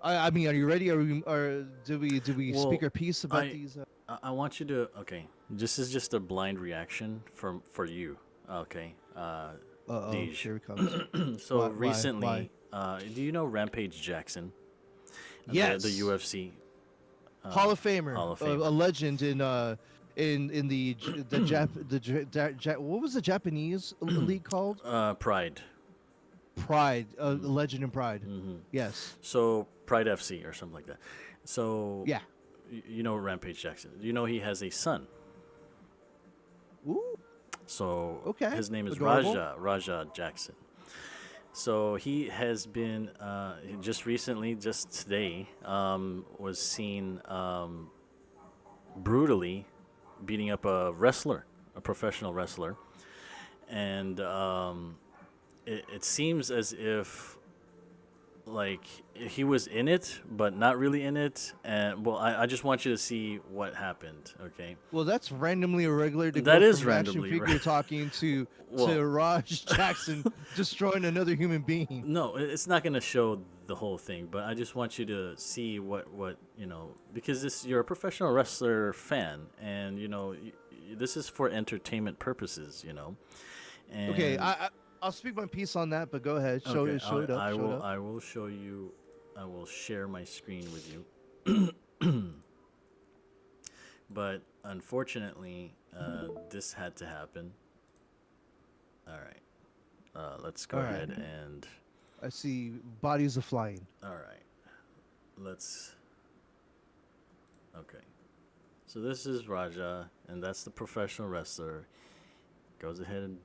I mean, are you ready? Or do we speak Well, our piece about I these? I want you to. Okay, this is just a blind reaction from for you. Okay, Oh, Deej. here it comes. So Why? recently, do you know Rampage Jackson, the Yes, UFC Hall of Famer, Hall of a Famer? legend in what was the Japanese league called? Pride. Pride, legend in Pride. Hmm. Yes. So Pride FC or something like that. So Yeah. you know Rampage Jackson. You know he has a son. Ooh. So Okay. his name is Adorable. Raja Jackson. So he has been just recently, just today, was seen brutally beating up a wrestler, a professional wrestler, and it seems as if like he was in it, but not really in it. And well, I just want you to see what happened. Okay, Well, that's randomly irregular to that go is from action randomly. figure talking Well, to Raj Jackson destroying another human being. no, it's not going to show the whole thing, but I just want you to see what you know because this you're a professional wrestler fan, and you know this is for entertainment purposes, you know. Okay, And I'll speak my piece on that, but go ahead. okay, Show it up. Show it up. I will show you. I will share my screen with you. But unfortunately, this had to happen. All right, let's go All right. ahead and I see bodies are flying. all right, let's okay. So this is Raja, and that's the professional wrestler. Goes ahead and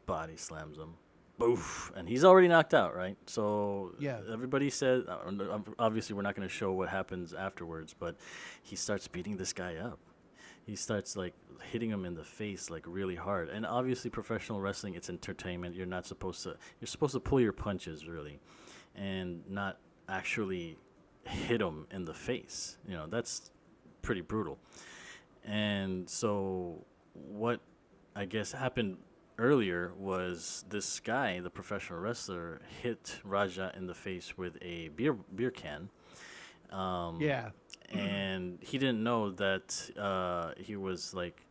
body slams him. Boof. And he's already knocked out, right? So Yeah. everybody said, obviously, we're not going to show what happens afterwards, but he starts beating this guy up. He starts like hitting him in the face like really hard. And obviously, professional wrestling, it's entertainment. You're supposed to pull your punches, really, and not actually hit him in the face. You know, that's pretty brutal. And so, what I guess happened earlier was this guy, the professional wrestler, hit Raja in the face with a beer can, um, Yeah. and he didn't know that he was like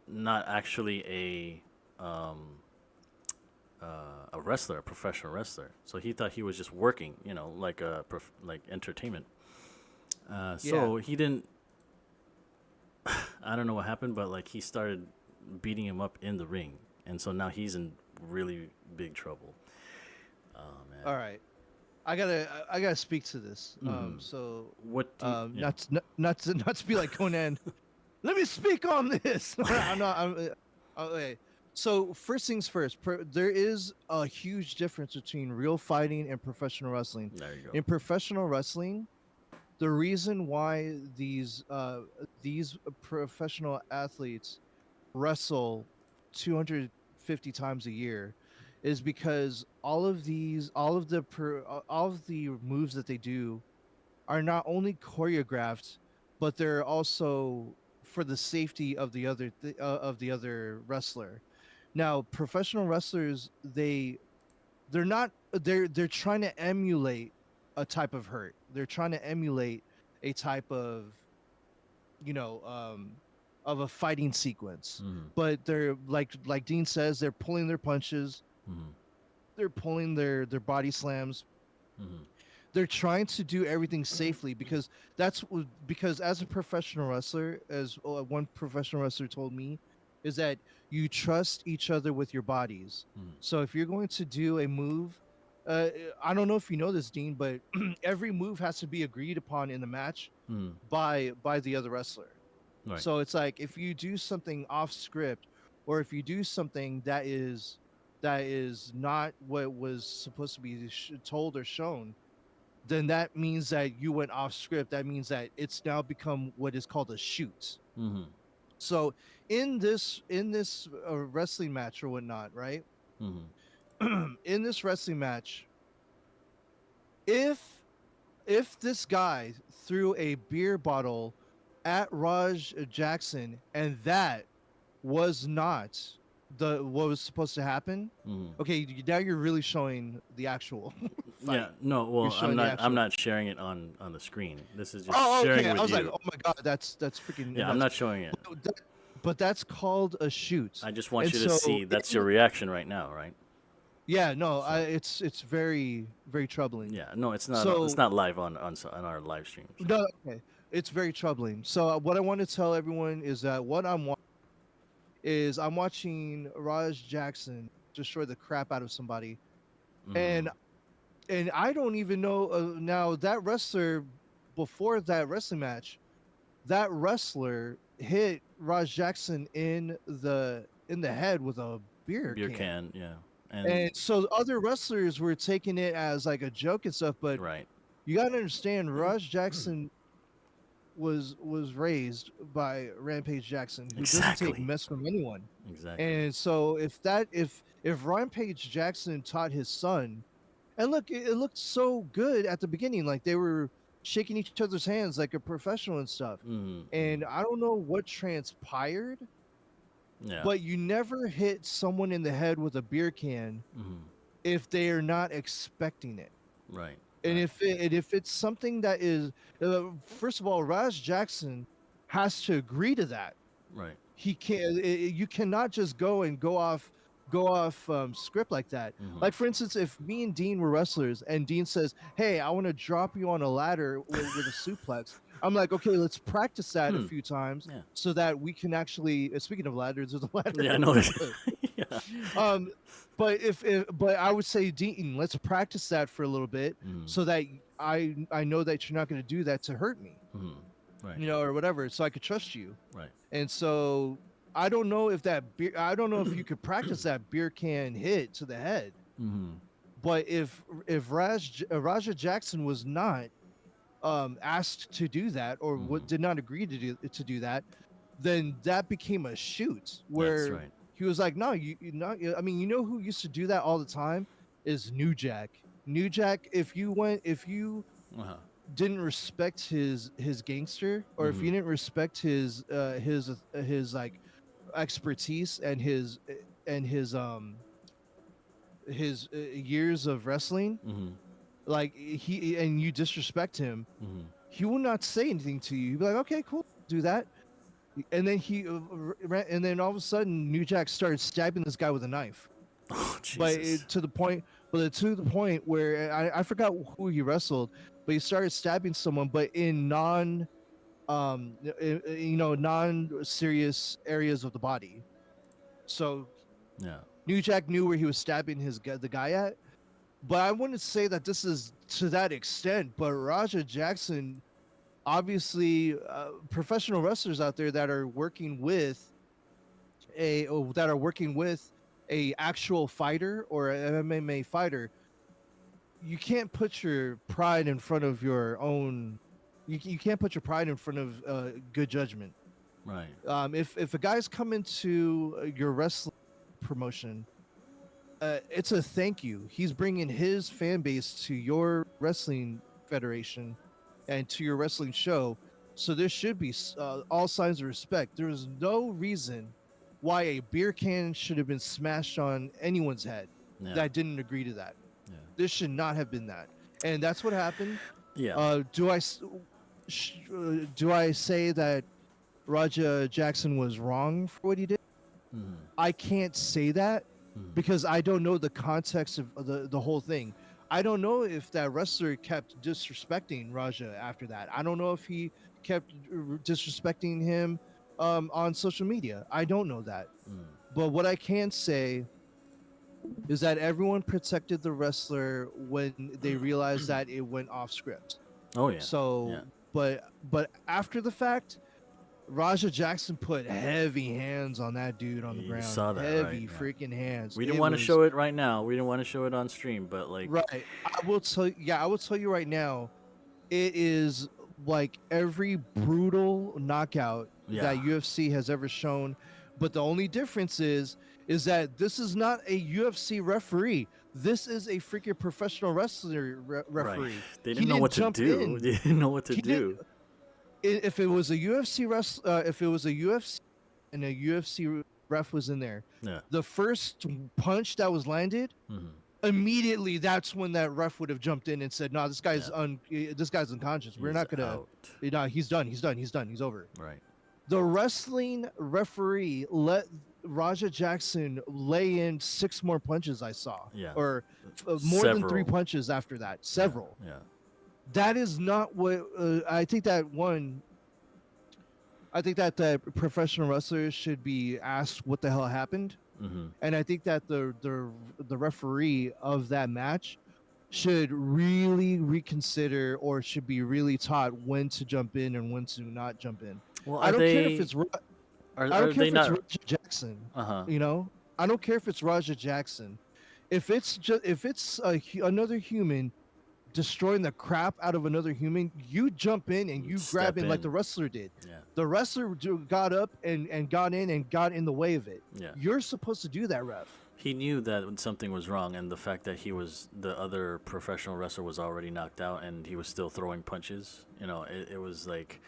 not actually a wrestler, a professional wrestler. So he thought he was just working, you know, like like entertainment. Yeah. So he didn't. I don't know what happened, but like he started beating him up in the ring, and so now he's in really big trouble. Oh man. All right. I gotta speak to this. Hmm. So What do you? Yeah. not to be like Conan. Let me speak on this. I'm not. Okay. So first things first. There is a huge difference between real fighting and professional wrestling. There you go. In professional wrestling, the reason why these professional athletes wrestle 250 times a year is because all of the moves that they do are not only choreographed, but they're also for the safety of the other wrestler. Now, professional wrestlers, they're trying to emulate a type of hurt. They're trying to emulate a type you know um of a fighting sequence. Hmm. But they're like Dean says, they're pulling their punches, Hmm. they're pulling their body slams. Hmm. They're trying to do everything safely because as a professional wrestler, as one professional wrestler told me, is that you trust each other with your bodies. Hmm. So if you're going to do a move, uh, I don't know if you know this, Dean, but every move has to be agreed upon in the match Hmm. by the other wrestler. Right. So it's like if you do something off script, or if you do something that is not what was supposed to be told or shown, then that means that you went off script. That means that it's now become what is called a shoot. Hmm. So in this wrestling match or whatnot, right? Hmm. In this wrestling match, if if this guy threw a beer bottle at Raj Jackson and that was not the what was supposed to happen, Hmm. okay, now you're really showing the actual Yeah, fight. no, You're well, showing the I'm actual. not sharing it on the screen. This is just Oh, sharing okay. I with was like, you. oh my god, that's freaking Yeah, I'm nuts. not showing it. But, but that's called a shoot, I just want and you to so see that's your reaction right now, right? yeah, no, So, it's very very troubling. yeah, no, it's not. It's So not live on our live stream. So, no, okay, it's very troubling. So what I want to tell everyone is that what I'm watching Raj Jackson destroy the crap out of somebody, mm, and I don't even know now that wrestler before that wrestling match, that wrestler hit Raj Jackson in the head with a beer beer can. can, yeah, and And so other wrestlers were taking it as like a joke and stuff, but right, you got to understand Raj Jackson was raised by Rampage Jackson, who doesn't take exactly, mess from anyone. exactly. And so if Rampage Jackson taught his son, and look, it looked so good at the beginning, like they were shaking each other's hands like a professional and stuff. Mm, And I don't know what transpired, yeah, but you never hit someone in the head with a beer can mm, if they are not expecting it. right, And right, if it's something that is, first of all, Raj Jackson has to agree to that. right. He can't. You cannot just go off script like that. Mm, Like for instance, if me and Dean were wrestlers, and Dean says, "Hey, I want to drop you on a ladder with a suplex," I'm like, "Okay, let's practice that a hmm, few times yeah, so that we can actually." Speaking of ladders, there's a ladder yeah. I know. over there. Yeah. Um, but but I would say, Dean, let's practice that for a little bit Mm, so that I know that you're not going to do that to hurt me, mm, right, or whatever, so I could trust you. right. And so I don't know if that beer, I don't know if you could practice that beer can hit to the head. Mm, But if Raja Jackson was not asked to do that, or what mm, did not agree to do that, then that became a shoot that's where right. he was like, "No, you not." I mean, you know who used to do that all the time is New Jack. New Jack, if you Uh huh. didn't respect his gangster, or if Mm, you didn't respect his like expertise and and his years of wrestling, mm, like he and you disrespect him, mm. he will not say anything to you. He'll be like, okay, cool, do that. And then and then all of a sudden, New Jack started stabbing this guy with a knife. Oh But Jesus. to the point where I forgot who he wrestled, but he started stabbing someone, but in non serious areas of the body. So Yeah. New Jack knew where he was stabbing the guy at, but I wouldn't say that this is to that extent. But Raja Jackson, obviously, professional wrestlers out there that are working with a actual fighter or an MMA fighter, you can't put your pride in front of your own. You can't put your pride in front of good judgment. Right. If a guy's coming to your wrestling promotion, it's a thank you. He's bringing his fan base to your wrestling federation and to your wrestling show. So there should be all signs of respect. There is no reason why a beer can should have been smashed on anyone's head Yeah. that didn't agree to that. Yeah. This should not have been that. And that's what happened. Yeah. Do I say that Raja Jackson was wrong for what he did? Mm, I can't say that mm, because I don't know the context of the whole thing. I don't know if that wrestler kept disrespecting Raja after that. I don't know if he kept disrespecting him on social media. I don't know that. mm. But what I can say is that everyone protected the wrestler when they realized that it went off script. Oh yeah. Yeah. So, but after the fact, Raja Jackson put heavy hands on that dude on the You ground. saw that, right? Heavy Yeah. freaking hands. We didn't It want to was show it right now. We didn't want to show it on stream, but like, right. I will tell you right now, it is like every brutal knockout yeah. that UFC has ever shown. But the only difference is that this is not a UFC referee. This is a freaking professional wrestler Right. referee. They He didn't know didn't what to jump do. in. They didn't know what to He did do. if it was a if it was a UFC and a UFC ref was in there, Yeah. the first punch that was landed, Mm-hmm. immediately that's when that ref would have jumped in and said, "No, Yeah, this guy's unconscious. We're he's not gonna, out. he's done. He's over." Right. The wrestling referee let Raja Jackson lay in 6 more punches. I saw, Yeah. or more than three Several. punches after that. Yeah. Several. Yeah. That is not what I think. I think that professional wrestlers should be asked what the hell happened, Mm-hmm. and I think that the referee of that match should really reconsider or should be really taught when to jump in and when to not jump in. Well, I are don't care if they? it's I don't Are care they if it's not? Raja Jackson, Uh huh. you know. I don't care if it's Raja Jackson. If it's another human destroying the crap out of another human, you jump in and you grab Step in like in. the wrestler did. Yeah. The wrestler got up and got in and got in the way of it. Yeah. You're supposed to do that, ref. He knew that something was wrong, and the fact that the other professional wrestler was already knocked out, and he was still throwing punches. It was like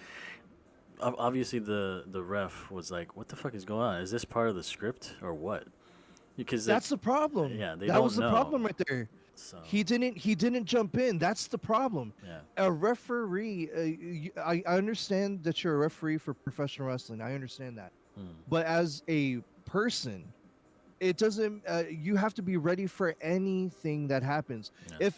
obviously the ref was like, "What the fuck is going on? Is this part of the script or what?" Because That's the problem. yeah, they That don't was the know. problem right there. So He didn't jump in. That's the problem. yeah. A referee. I understand that you're a referee for professional wrestling. I understand that. Mm, But as a person, it doesn't. You have to be ready for anything that happens. yeah.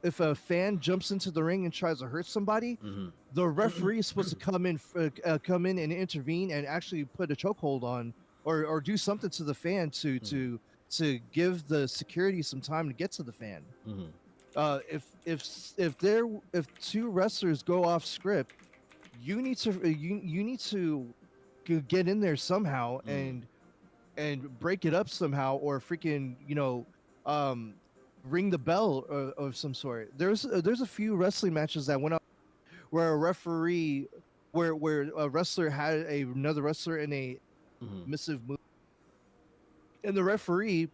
If a fan jumps into the ring and tries to hurt somebody, Mm-hmm. the referee is supposed to come in and intervene and actually put a chokehold on or do something to the fan Mm-hmm. to give the security some time to get to the fan. Mm-hmm. If two wrestlers go off script, you need to get in there somehow Mm. and break it up somehow or freaking um ring the bell of some sort. There's a few wrestling matches that went up where a referee where a wrestler had another wrestler in a Mm-hmm. missive move, and the referee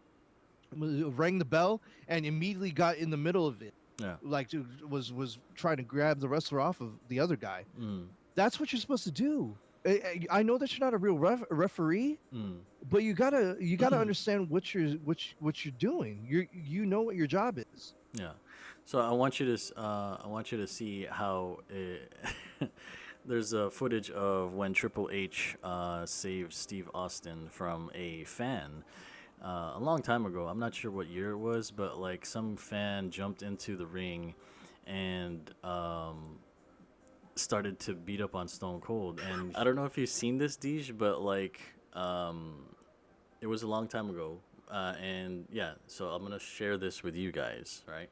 rang the bell and immediately got in the middle of it, Yeah. like was trying to grab the wrestler off of the other guy. Mm. That's what you're supposed to do. I know that you're not a real referee, Mm. but you gotta understand what you're doing. You know what your job is. Yeah. So I want you to see how there's a footage of when Triple H saved Steve Austin from a fan a long time ago. I'm not sure what year it was, but like some fan jumped into the ring and started to beat up on Stone Cold. And I don't know if you've seen this, Deej, but like it was a long time ago. And yeah, so I'm gonna share this with you guys, right?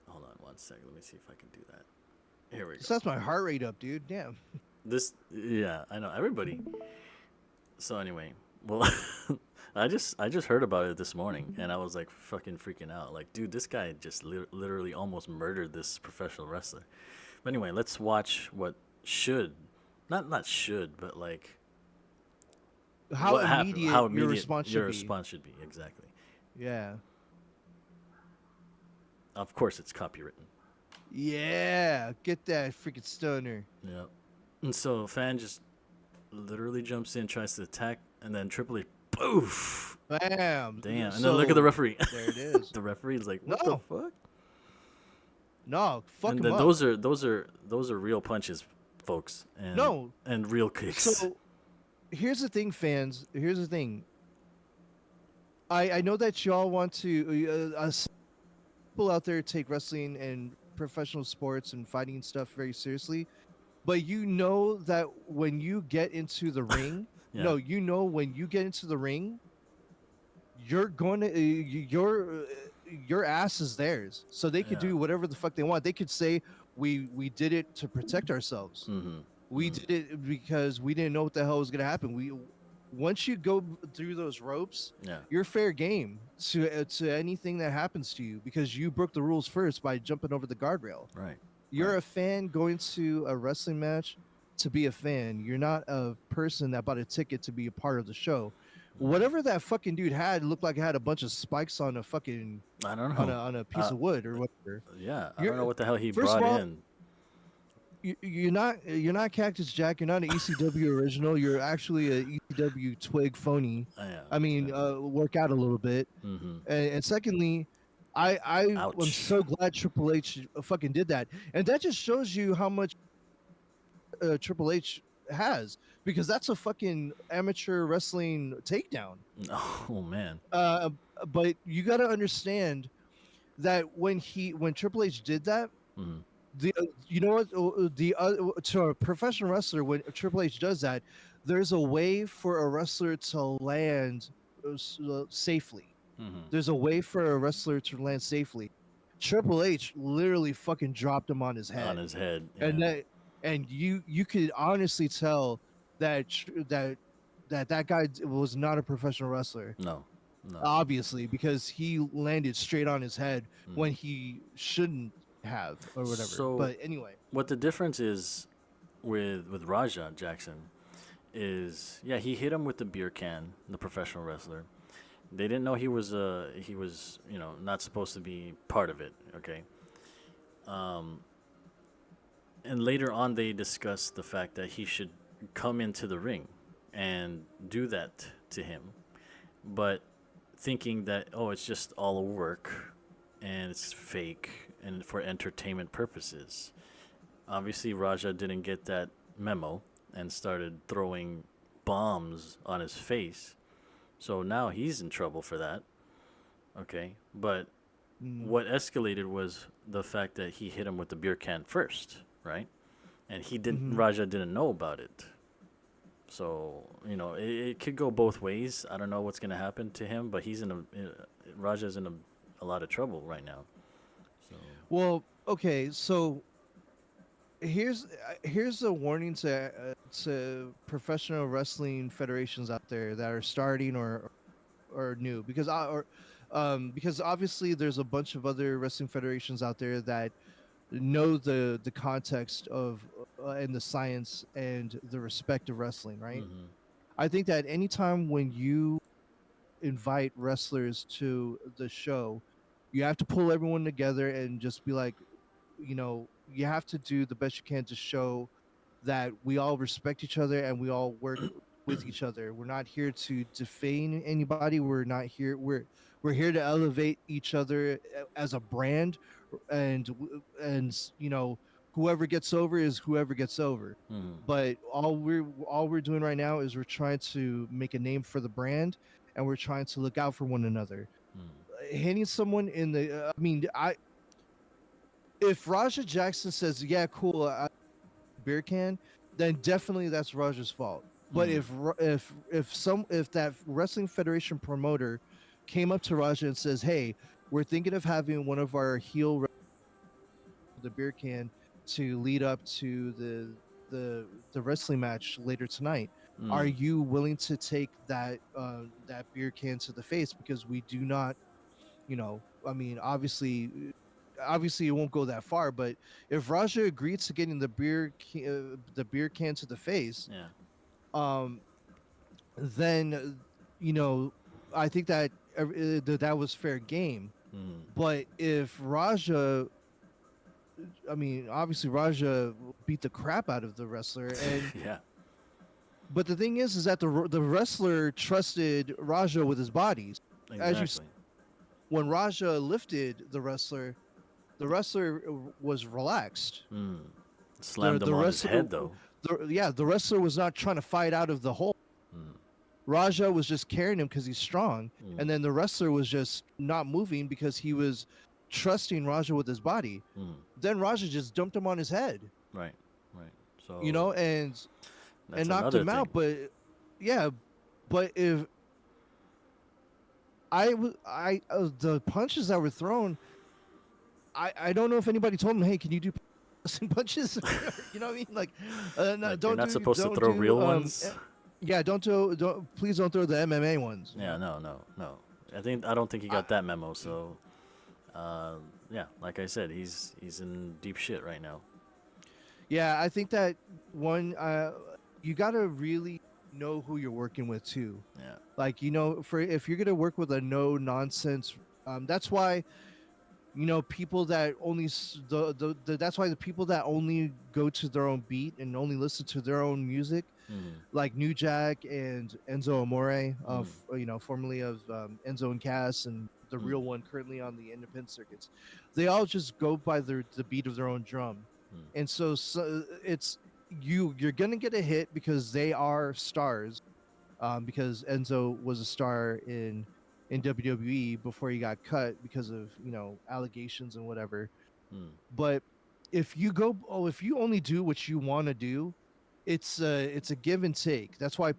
Hold on one second. Let me see if I can do that. Here we go. So that's my heart rate up, dude. Damn. Yeah, I know everybody. So anyway, well, I just heard about it this morning, and I was like fucking freaking out. Like, dude, this guy just literally almost murdered this professional wrestler. But anyway, let's watch what should, not should, but like How what happened, immediate how your immediate response your should be. response should be exactly. Yeah. Of course, it's copywritten. Yeah. Get that freaking stunner. Yeah. And so fan just literally jumps in, tries to attack, and then Triple H, poof, Bam. damn, and then look at the referee. There it is. The referee's like, what No. the fuck? No, fuck And him then up. those are real punches, folks, and No. and real kicks. So here's the thing, fans. Here's the thing. I know that y'all want to people out there take wrestling and professional sports and fighting and stuff very seriously, but you know that when you get into the ring, Yeah. no, you know when you get into the ring, you're going to your ass is theirs, so they could Yeah. do whatever the fuck they want. They could say we did it to protect ourselves. Mm-hmm. We did it because we didn't know what the hell was gonna happen. Once you go through those ropes, Yeah. you're fair game to anything that happens to you because you broke the rules first by jumping over the guardrail. Right. You're Right. a fan going to a wrestling match to be a fan. You're not a person that bought a ticket to be a part of the show. Whatever that fucking dude had looked like it had a bunch of spikes on a fucking I don't know. on a piece of wood or whatever. Yeah. I You're- don't know what the hell he first of brought all, in. You're not Cactus Jack. You're not an ECW original. You're actually a ECW twig phony. Yeah. I mean, work out a little bit. Mm-hmm. And secondly, I am Ouch. so glad Triple H fucking did that, and that just shows you how much Triple H has, because that's a fucking amateur wrestling takedown. Oh man. Uh, but you got to understand that when Triple H did that, Mm, the you know what the to a professional wrestler, when Triple H does that, there's a way for a wrestler to land safely. hmm. There's a way for a wrestler to land safely. Triple H literally fucking dropped him on his On head, his head. and Yeah. you could honestly tell that that guy was not a professional wrestler, No. No. obviously, because he landed straight on his head when Hmm. he shouldn't have, or whatever. So, But anyway. what the difference is with Raja Jackson is, yeah, he hit him with the beer can, the professional wrestler. They didn't know he was, not supposed to be part of it. Okay. Um, and later on, they discussed the fact that he should come into the ring and do that to him, but thinking that, oh, it's just all a work and it's fake and for entertainment purposes. Obviously, Raja didn't get that memo and started throwing bombs on his face. So now he's in trouble for that. Okay. But Mm, what escalated was the fact that he hit him with the beer can first, right? And mm-hmm. Raja didn't know about it. So, it could go both ways. I don't know what's going to happen to him, but Raja's in a lot of trouble right now. So, Well, okay, so here's a warning to professional wrestling federations out there that are starting or new, because obviously there's a bunch of other wrestling federations out there that know the context of and the science and the respect of wrestling, right? hmm. I think that anytime when you invite wrestlers to the show, you have to pull everyone together and just be like, you have to do the best you can to show that we all respect each other and we all work with each other. We're not here to defame anybody. We're here to elevate each other as a brand, and whoever gets over is whoever gets over. Hmm. But all we're doing right now is we're trying to make a name for the brand, and we're trying to look out for one another. Hmm. Hitting someone in the I mean, I if Raja Jackson says, "Yeah, cool, beer can," then definitely that's Raja's fault. But Hmm. if that wrestling federation promoter came up to Raja and says, "Hey, we're thinking of having one of our the beer can to lead up to the wrestling match later tonight. Are Hmm. you willing to take that beer can to the face? Because we do not, I mean, obviously it won't go that far, but if Raja agreed to getting the beer can to the face, Yeah. um then you know I think that that was fair game. Hmm. But if Raja, I mean, obviously Raja beat the crap out of the wrestler, and Yeah. but the thing is that the wrestler trusted Raja with his body. As you, Exactly. when Raja lifted the wrestler was relaxed. Hmm. The Slammed him the on his wrestler, head though. the wrestler was not trying to fight out of the hole. Hmm. Raja was just carrying him because he's strong, Hmm. and then the wrestler was just not moving because he was trusting Raja with his body. Hmm. Then Raja just dumped him on his head, Right. Right. you So know, and that's knocked another him thing. out. But yeah, but if the punches that were thrown, I don't know if anybody told him, hey, can you do punches? You know what I mean? Like, no, Like, you're not supposed to throw real ones. yeah, don't please don't throw the MMA ones. Yeah. No. No. No. I don't think he I, got that memo. So, uh, yeah, like I said, he's in deep shit right now. yeah, I think that one, you gotta really know who you're working with too. Yeah. Like, for if you're gonna work with a no nonsense, that's why people that only that's why the people that only go to their own beat and only listen to their own music, Hmm. like New Jack and Enzo Amore, Hmm. formerly of Enzo and Cass and the Mm, real one currently on the independent circuits, they all just go by the beat of their own drum, mm, and so it's you're gonna get a hit because they are stars, because Enzo was a star in WWE before he got cut because of allegations and whatever. mm, But if you only do what you want to do, it's a give and take. That's why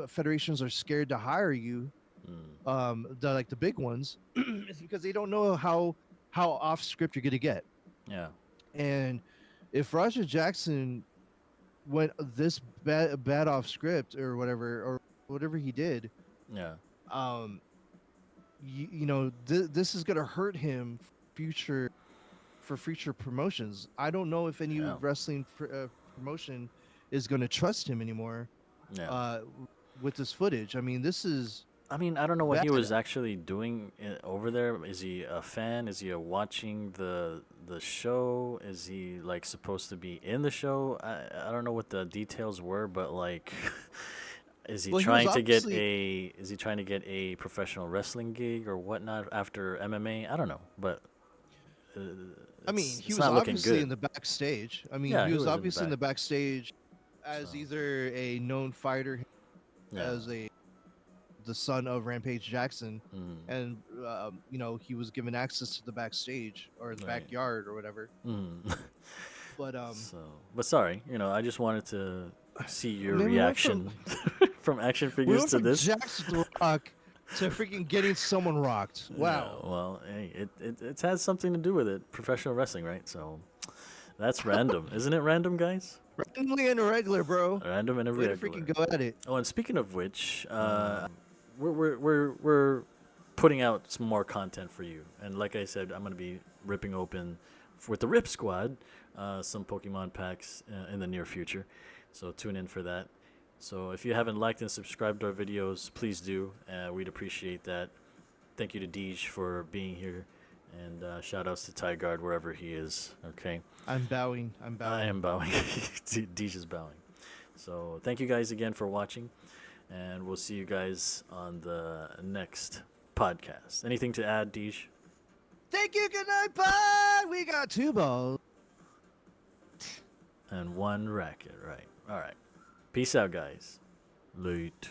federations are scared to hire you, mm. like the big ones, is because they don't know how off script you're gonna get. Yeah, And if Roger Jackson went this bad off script or whatever he did, yeah, um, this is gonna hurt him future for future promotions. I don't know if any yeah, wrestling promotion is going to trust him anymore yeah. uh, with this footage. I mean, this is I mean, I don't know what bad. he was actually doing over there. Is he a fan? Is he watching the show? Is he like supposed to be in the show? I don't know what the details were, but like, is he Well, he was trying to get obviously. a professional wrestling gig or whatnot after MMA? I don't know, but uh, I mean, he it's was not looking obviously good. in the backstage. I mean, Yeah, he he was was in the obviously in back. the backstage So as either a known fighter, yeah. as a the son of Rampage Jackson, Mm, and he was given access to the backstage or the right. backyard or whatever. Mm. But So, but sorry, I just wanted to see your man, reaction from action we figures went to from this. Jackson to Rock to freaking getting someone rocked. Yeah, Wow. well, hey, it has something to do with it. Professional wrestling, right? So that's random, isn't it? Random, guys. Randomly and irregular, bro. Random and Way to irregular. freaking go at it. Oh, and speaking of which, we're putting out some more content for you, and like I said, I'm gonna be ripping open with the Rip Squad some Pokemon packs in the near future. So tune in for that. So if you haven't liked and subscribed to our videos, please do. We'd appreciate that. Thank you to Deej for being here, and shout outs to Tyguard wherever he is. Okay, I'm bowing. I'm I bowing. am bowing. Deej is bowing. So thank you guys again for watching, and we'll see you guys on the next podcast. Anything to add, Deej? Thank you. Good night. Bye. We got two balls. And one racket, right? All right. Peace out, guys. Late.